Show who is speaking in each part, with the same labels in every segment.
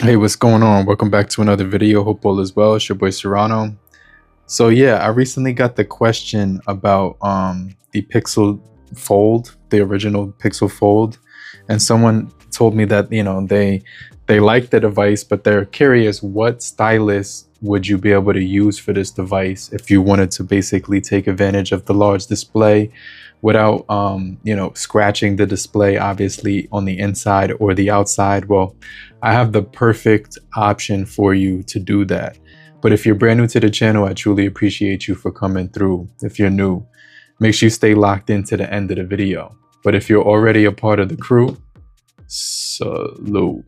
Speaker 1: Hey, what's going on? Welcome back to another video. Hope all is well. It's your boy Serrano. So yeah, I recently got the question about the Pixel Fold, the original Pixel Fold, and someone told me that they like the device, but they're curious what stylus would you be able to use for this device if you wanted to basically take advantage of the large display without scratching the display obviously on the inside or the outside. Well, I have the perfect option for you to do that. But if you're brand new to the channel, I truly appreciate you for coming through. If you're new, make sure you stay locked into the end of the video. But if you're already a part of the crew, salute.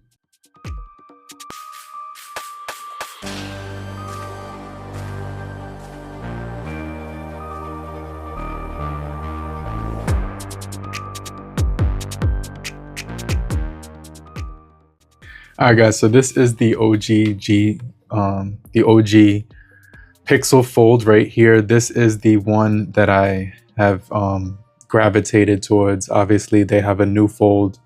Speaker 1: All right, guys. So this is the OG Pixel Fold right here. This is the one that I have gravitated towards. Obviously, they have a new Fold,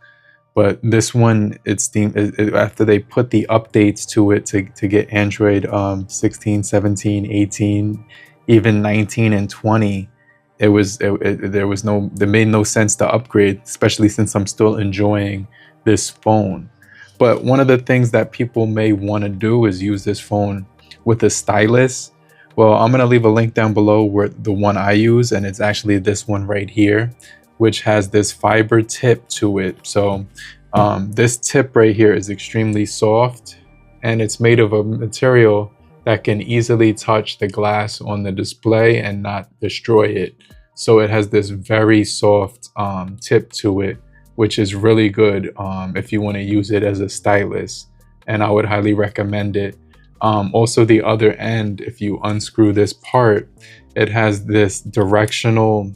Speaker 1: but this one, after they put the updates to it to get Android 16, 17, 18, even 19 and 20. It made no sense to upgrade, especially since I'm still enjoying this phone. But one of the things that people may want to do is use this phone with a stylus. Well, I'm going to leave a link down below where the one I use, and it's actually this one right here, which has this fiber tip to it. So this tip right here is extremely soft, and it's made of a material that can easily touch the glass on the display and not destroy it. So it has this very soft tip to it, which is really good if you want to use it as a stylus, and I would highly recommend it. Also, the other end, if you unscrew this part, it has this directional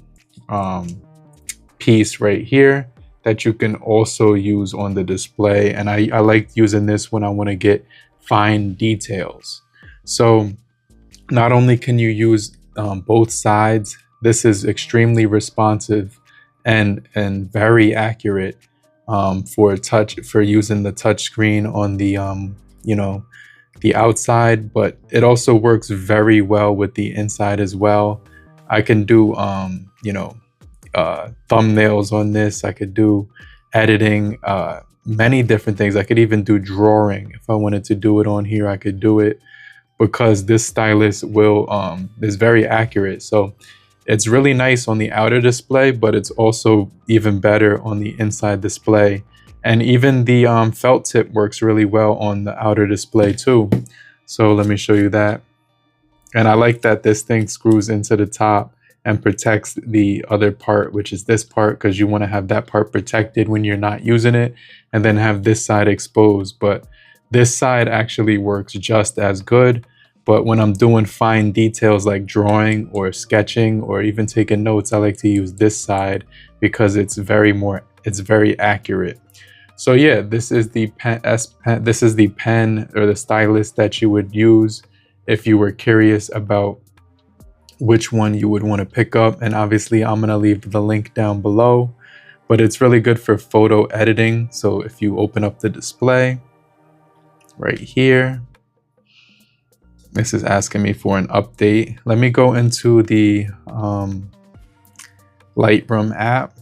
Speaker 1: piece right here that you can also use on the display, and I like using this when I want to get fine details. So not only can you use both sides, this is extremely responsive and very accurate for using the touch screen on the the outside, but it also works very well with the inside as well. I can do thumbnails on this. I could do editing, many different things. I could even do drawing. If I wanted to do it on here, I could do it, because this stylus is very accurate. So it's really nice on the outer display, but it's also even better on the inside display. And even the felt tip works really well on the outer display too. So let me show you that. And I like that this thing screws into the top and protects the other part, which is this part, because you want to have that part protected when you're not using it, and then have this side exposed. But this side actually works just as good. But when I'm doing fine details like drawing or sketching or even taking notes, I like to use this side because it's very accurate. So yeah, this is the pen or the stylus that you would use if you were curious about which one you would want to pick up. And obviously I'm going to leave the link down below, but it's really good for photo editing. So if you open up the display right here, this is asking me for an update. Let me go into the Lightroom app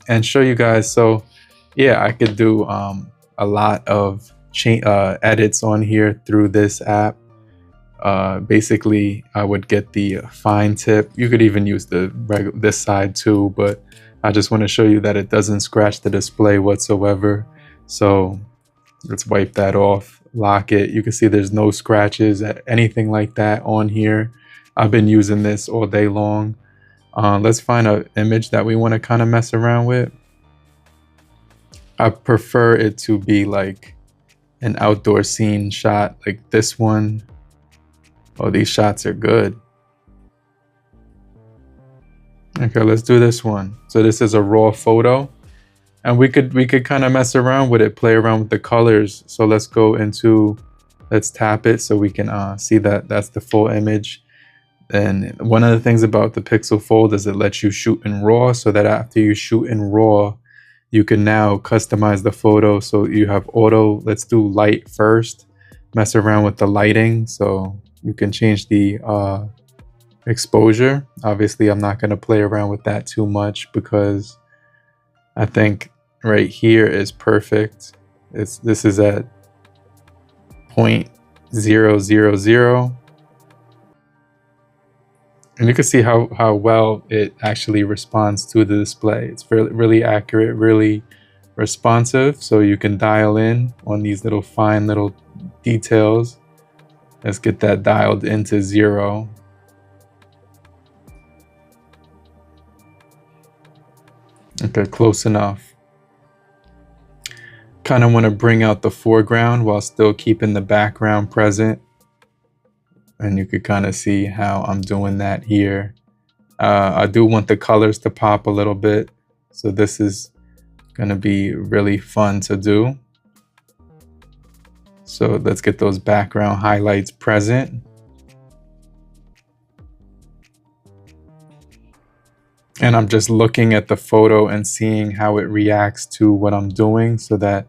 Speaker 1: and show you guys. So yeah, I could do a lot of edits on here through this app. Basically, I would get the fine tip. You could even use this side too, but I just want to show you that it doesn't scratch the display whatsoever. So let's wipe that off, lock it. You can see there's no scratches, anything like that on here. I've been using this all day long. Let's find an image that we want to kind of mess around with. I prefer it to be like an outdoor scene shot like this one. Oh, these shots are good. Okay, let's do this one. So this is a raw photo, and we could kind of mess around with it, play around with the colors. So let's tap it so we can see that that's the full image. And one of the things about the Pixel Fold is it lets you shoot in RAW, so that after you shoot in RAW, you can now customize the photo. So you have auto, let's do light first, mess around with the lighting. So you can change the exposure. Obviously, I'm not going to play around with that too much because I think right here is perfect. This is at 0.000. And you can see how well it actually responds to the display. It's really, really accurate, really responsive. So you can dial in on these little fine little details. Let's get that dialed into 0. Okay, close enough. Kind of want to bring out the foreground while still keeping the background present. And you could kind of see how I'm doing that here. I do want the colors to pop a little bit. So this is going to be really fun to do. So let's get those background highlights present. And I'm just looking at the photo and seeing how it reacts to what I'm doing so that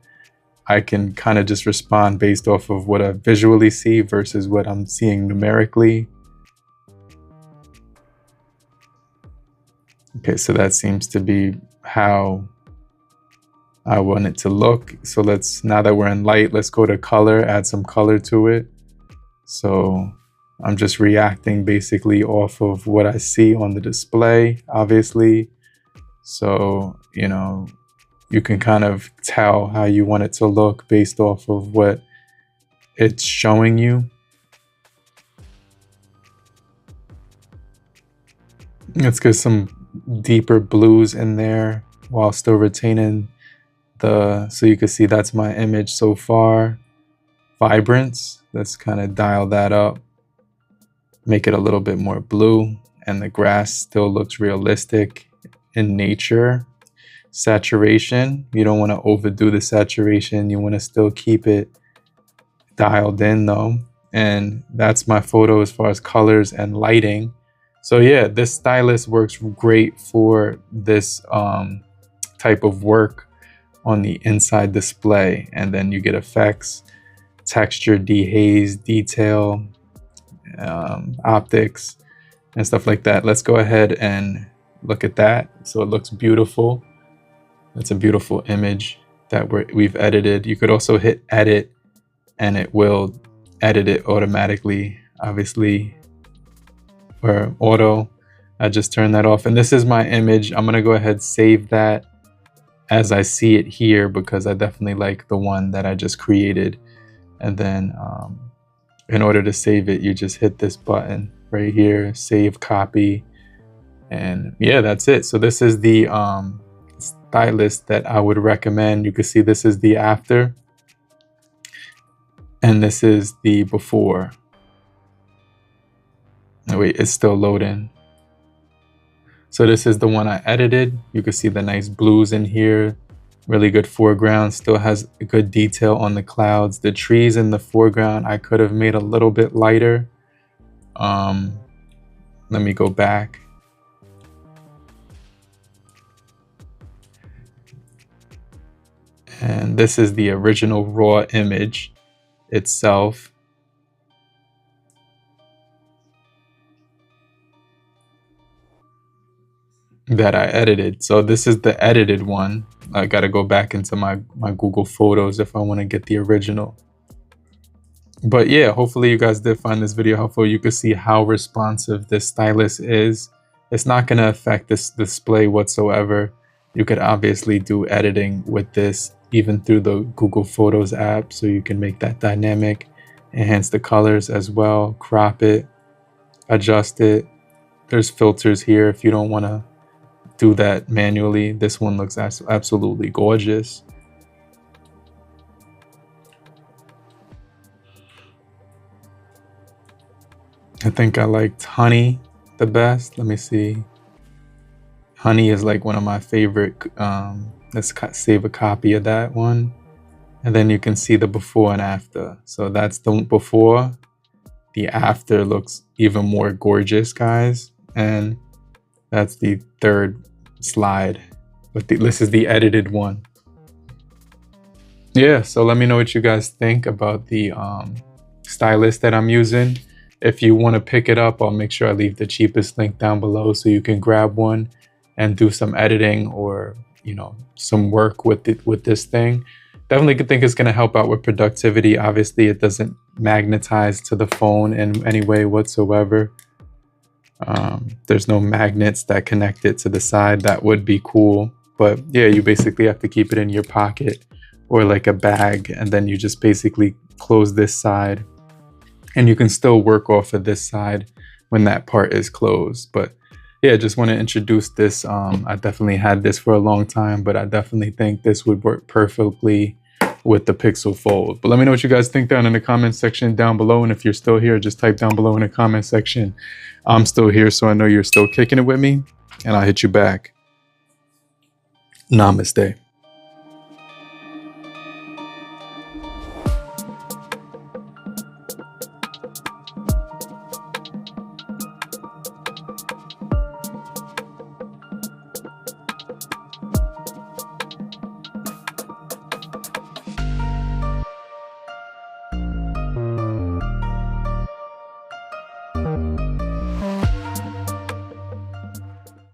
Speaker 1: I can kind of just respond based off of what I visually see versus what I'm seeing numerically. Okay, so that seems to be how I want it to look. So now that we're in light, let's go to color, add some color to it. So I'm just reacting basically off of what I see on the display, obviously. So, you know, you can kind of tell how you want it to look based off of what it's showing you. Let's get some deeper blues in there while still retaining so you can see that's my image so far. Vibrance, let's kind of dial that up, make it a little bit more blue, and the grass still looks realistic in nature. Saturation, you don't want to overdo the saturation, you want to still keep it dialed in though. And that's my photo as far as colors and lighting. So yeah, this stylus works great for this type of work on the inside display. And then you get effects, texture, dehaze, detail, optics, and stuff like that. Let's go ahead and look at that. So it looks beautiful. That's a beautiful image that we've edited. You could also hit edit and it will edit it automatically, obviously, or auto. I just turned that off. And this is my image. I'm gonna go ahead and save that as I see it here because I definitely like the one that I just created. And then in order to save it, you just hit this button right here, save copy. And yeah, that's it. So this is the stylus that I would recommend. You can see this is the after and this is the before. Oh, wait, it's still loading. So this is the one I edited. You can see the nice blues in here, really good foreground, still has good detail on the clouds. The trees in the foreground I could have made a little bit lighter. Let me go back. And this is the original raw image itself. That I edited. So this is the edited one. I got to go back into my Google Photos if I want to get the original. But yeah, hopefully you guys did find this video helpful. You can see how responsive this stylus is. It's not going to affect this display whatsoever. You could obviously do editing with this even through the Google Photos app, so you can make that dynamic, enhance the colors as well, crop it, adjust it. There's filters here if you don't want to do that manually. This one looks absolutely gorgeous. I think I liked honey the best. Let me see. Honey is like one of my favorite. Let's save a copy of that one. And then you can see the before and after. So that's the before. The after looks even more gorgeous, guys. And that's the third slide. but this is the edited one. Yeah, so let me know what you guys think about the stylus that I'm using. If you want to pick it up, I'll make sure I leave the cheapest link down below so you can grab one and do some editing or, you know, some work with this thing. Definitely think it's going to help out with productivity. Obviously, it doesn't magnetize to the phone in any way whatsoever. There's no magnets that connect it to the side. That would be cool. But yeah, you basically have to keep it in your pocket or like a bag, and then you just basically close this side and you can still work off of this side when that part is closed. But yeah, just want to introduce this. I definitely had this for a long time, but I definitely think this would work perfectly with the Pixel Fold. But let me know what you guys think down in the comment section down below. And if you're still here, just type down below in the comment section, I'm still here, so I know you're still kicking it with me, and I'll hit you back. Namaste.